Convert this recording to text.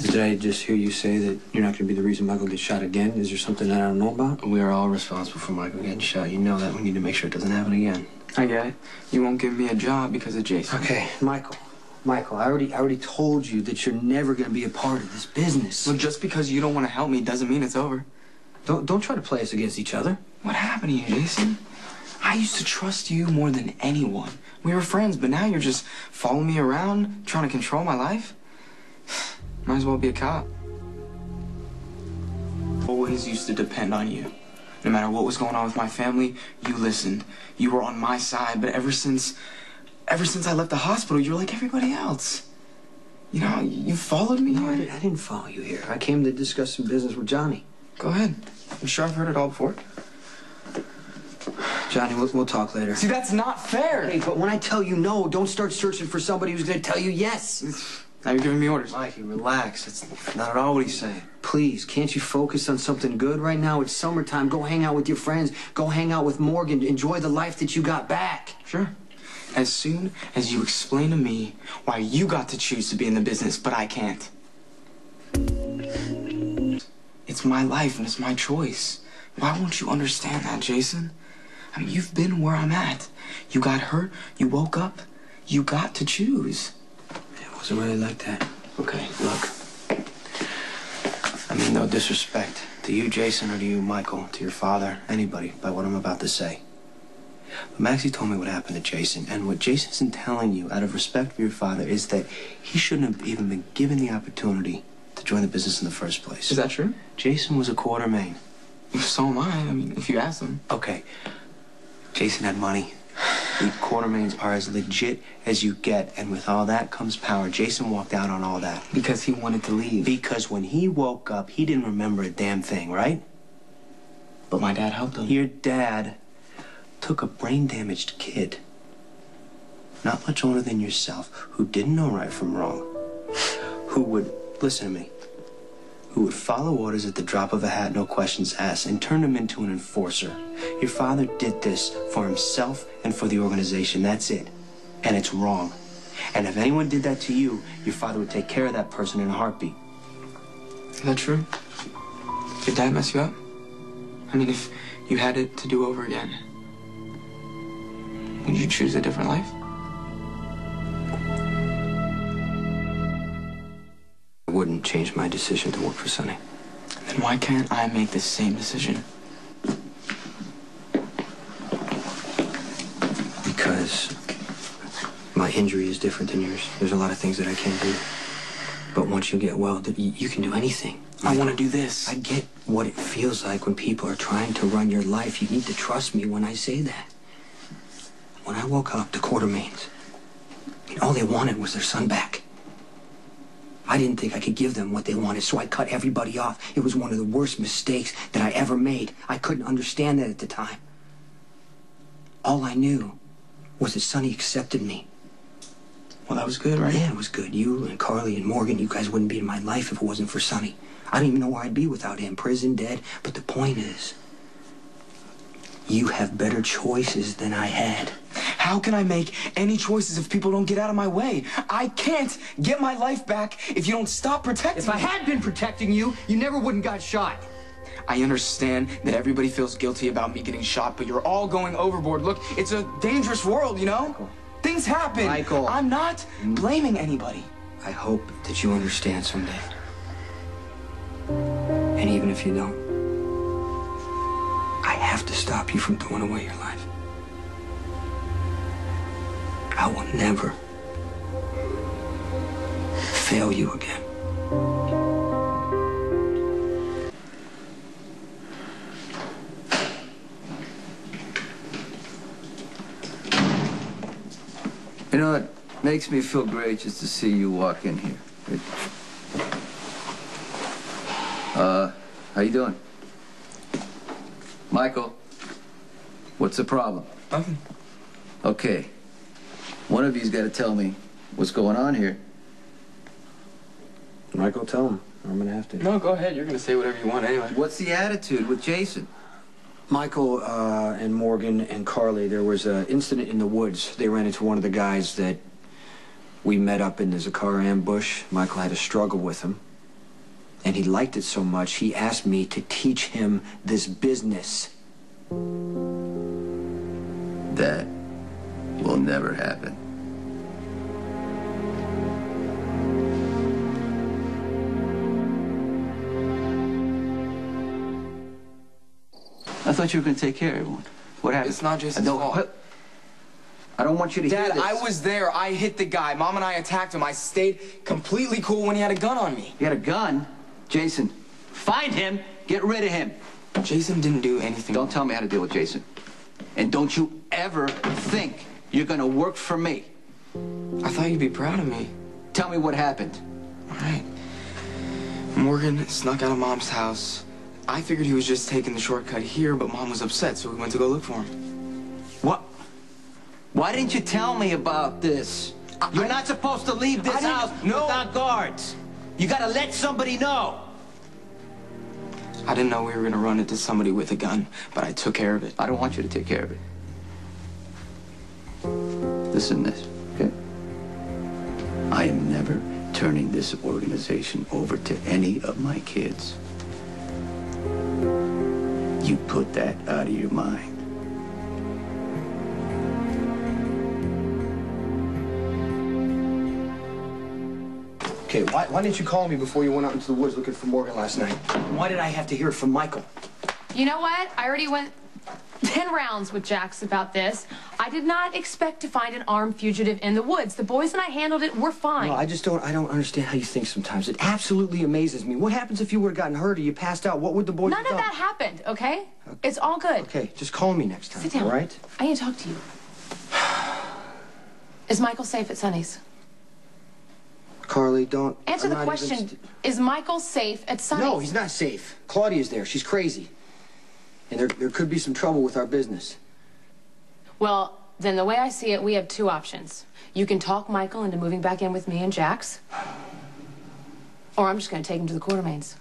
Did I just hear you say that you're not going to be the reason Michael gets shot again? Is there something that I don't know about? We are all responsible for Michael getting shot. You know that. We need to make sure it doesn't happen again. I get it. You won't give me a job because of Jason. Okay, Michael, I already told you that you're never going to be a part of this business. Well, just because you don't want to help me doesn't mean it's over. Don't try to play us against each other. What happened to you, Jason? I used to trust you more than anyone. We were friends, but now you're just following me around, trying to control my life? Might as well be a cop. Always used to depend on you. No matter what was going on with my family, you listened. You were on my side, but ever since I left the hospital, you're like everybody else. You know, you followed me No, here. I didn't follow you here. I came to discuss some business with Johnny. Go ahead. I'm sure I've heard it all before. Johnny, we'll talk later. See, that's not fair. Hey, but when I tell you no, don't start searching for somebody who's going to tell you yes. Now you're giving me orders. Mikey, relax. It's not at all what he's saying. Please, can't you focus on something good right now? It's summertime. Go hang out with your friends. Go hang out with Morgan. Enjoy the life that you got back. Sure. As soon as you explain to me why you got to choose to be in the business, but I can't. It's my life and it's my choice. Why won't you understand that, Jason? I mean, you've been where I'm at. You got hurt, you woke up, you got to choose. It wasn't really like that. Okay, look. I mean, no disrespect to you, Jason, or to you, Michael, to your father, anybody, by what I'm about to say. But Maxie told me what happened to Jason, and what Jason isn't telling you, out of respect for your father, is that he shouldn't have even been given the opportunity to join the business in the first place. Is that true? Jason was a Quartermaine. So am I. I mean, if you ask him. Okay. Jason had money. The Quartermaines are as legit as you get, and with all that comes power. Jason walked out on all that. Because he wanted to leave. Because when he woke up, he didn't remember a damn thing, right? But my dad helped him. Your dad took a brain-damaged kid, not much older than yourself, who didn't know right from wrong, who would, listen to me, who would follow orders at the drop of a hat, no questions asked, and turn him into an enforcer. Your father did this for himself and for the organization. That's it. And it's wrong. And if anyone did that to you, your father would take care of that person in a heartbeat. Is that true? Did your dad mess you up? I mean, if you had it to do over again, would you choose a different life? I wouldn't change my decision to work for Sonny. Then why can't I make the same decision? Because my injury is different than yours. There's a lot of things that I can't do. But once you get well, you can do anything. I want to do this. I get what it feels like when people are trying to run your life. You need to trust me when I say that. When I woke up, the Quartermaines, all they wanted was their son back. I didn't think I could give them what they wanted, so I cut everybody off. It was one of the worst mistakes that I ever made. I couldn't understand that at the time. All I knew was that Sonny accepted me. Well, that was good, right? Yeah, it was good. You and Carly and Morgan, you guys wouldn't be in my life if it wasn't for Sonny. I don't even know where I'd be without him. Prison, dead. But the point is, you have better choices than I had. How can I make any choices if people don't get out of my way? I can't get my life back if you don't stop protecting me. If I had been protecting you, you never would have got shot. I understand that everybody feels guilty about me getting shot, but you're all going overboard. Look, it's a dangerous world, you know? Michael. Things happen. Michael. I'm not blaming anybody. I hope that you understand someday. And even if you don't, I have to stop you from throwing away your life. I will never fail you again. You know, it makes me feel great just to see you walk in here. How you doing? Michael, what's the problem? Nothing. Okay. One of you's got to tell me what's going on here. Michael, tell him. I'm gonna have to. No, go ahead. You're going to say whatever you want anyway. What's the attitude with Jason? Michael and Morgan and Carly, there was an incident in the woods. They ran into one of the guys that we met up in the Zakar ambush. Michael had a struggle with him. And he liked it so much, he asked me to teach him this business. That will never happen. I thought you were going to take care of everyone. What happened? It's not Jason's fault. I don't want you to hear Dad, this. I was there. I hit the guy. Mom and I attacked him. I stayed completely cool when he had a gun on me. You had a gun? Jason, find him, get rid of him. Jason didn't do anything. Don't tell me how to deal with Jason. And don't you ever think you're going to work for me. I thought you'd be proud of me. Tell me what happened. All right. Morgan snuck out of Mom's house. I figured he was just taking the shortcut here, but Mom was upset, so we went to go look for him. What? Why didn't you tell me about this? You're not supposed to leave this house without guards. You gotta let somebody know. I didn't know we were gonna run into somebody with a gun, but I took care of it. I don't want you to take care of it. Listen to this, okay? I am never turning this organization over to any of my kids. You put that out of your mind. Okay, why didn't you call me before you went out into the woods looking for Morgan last night? Why did I have to hear it from Michael? You know what? I already went 10 rounds with Jax about this. I did not expect to find an armed fugitive in the woods. The boys and I handled it. We're fine. No, I don't understand how you think sometimes. It absolutely amazes me. What happens if you would have gotten hurt or you passed out? What would the boys None have of done? that happened, okay? It's all good. Okay, just call me next time, Sit down. all right? I need to talk to you. Is Michael safe at Sonny's? Carly, don't... Answer the question. Is Michael safe at Sonny's? No, he's not safe. Claudia's there. She's crazy. And there could be some trouble with our business. Well, then the way I see it, we have two options. You can talk Michael into moving back in with me and Jax, or I'm just going to take him to the Quartermaines.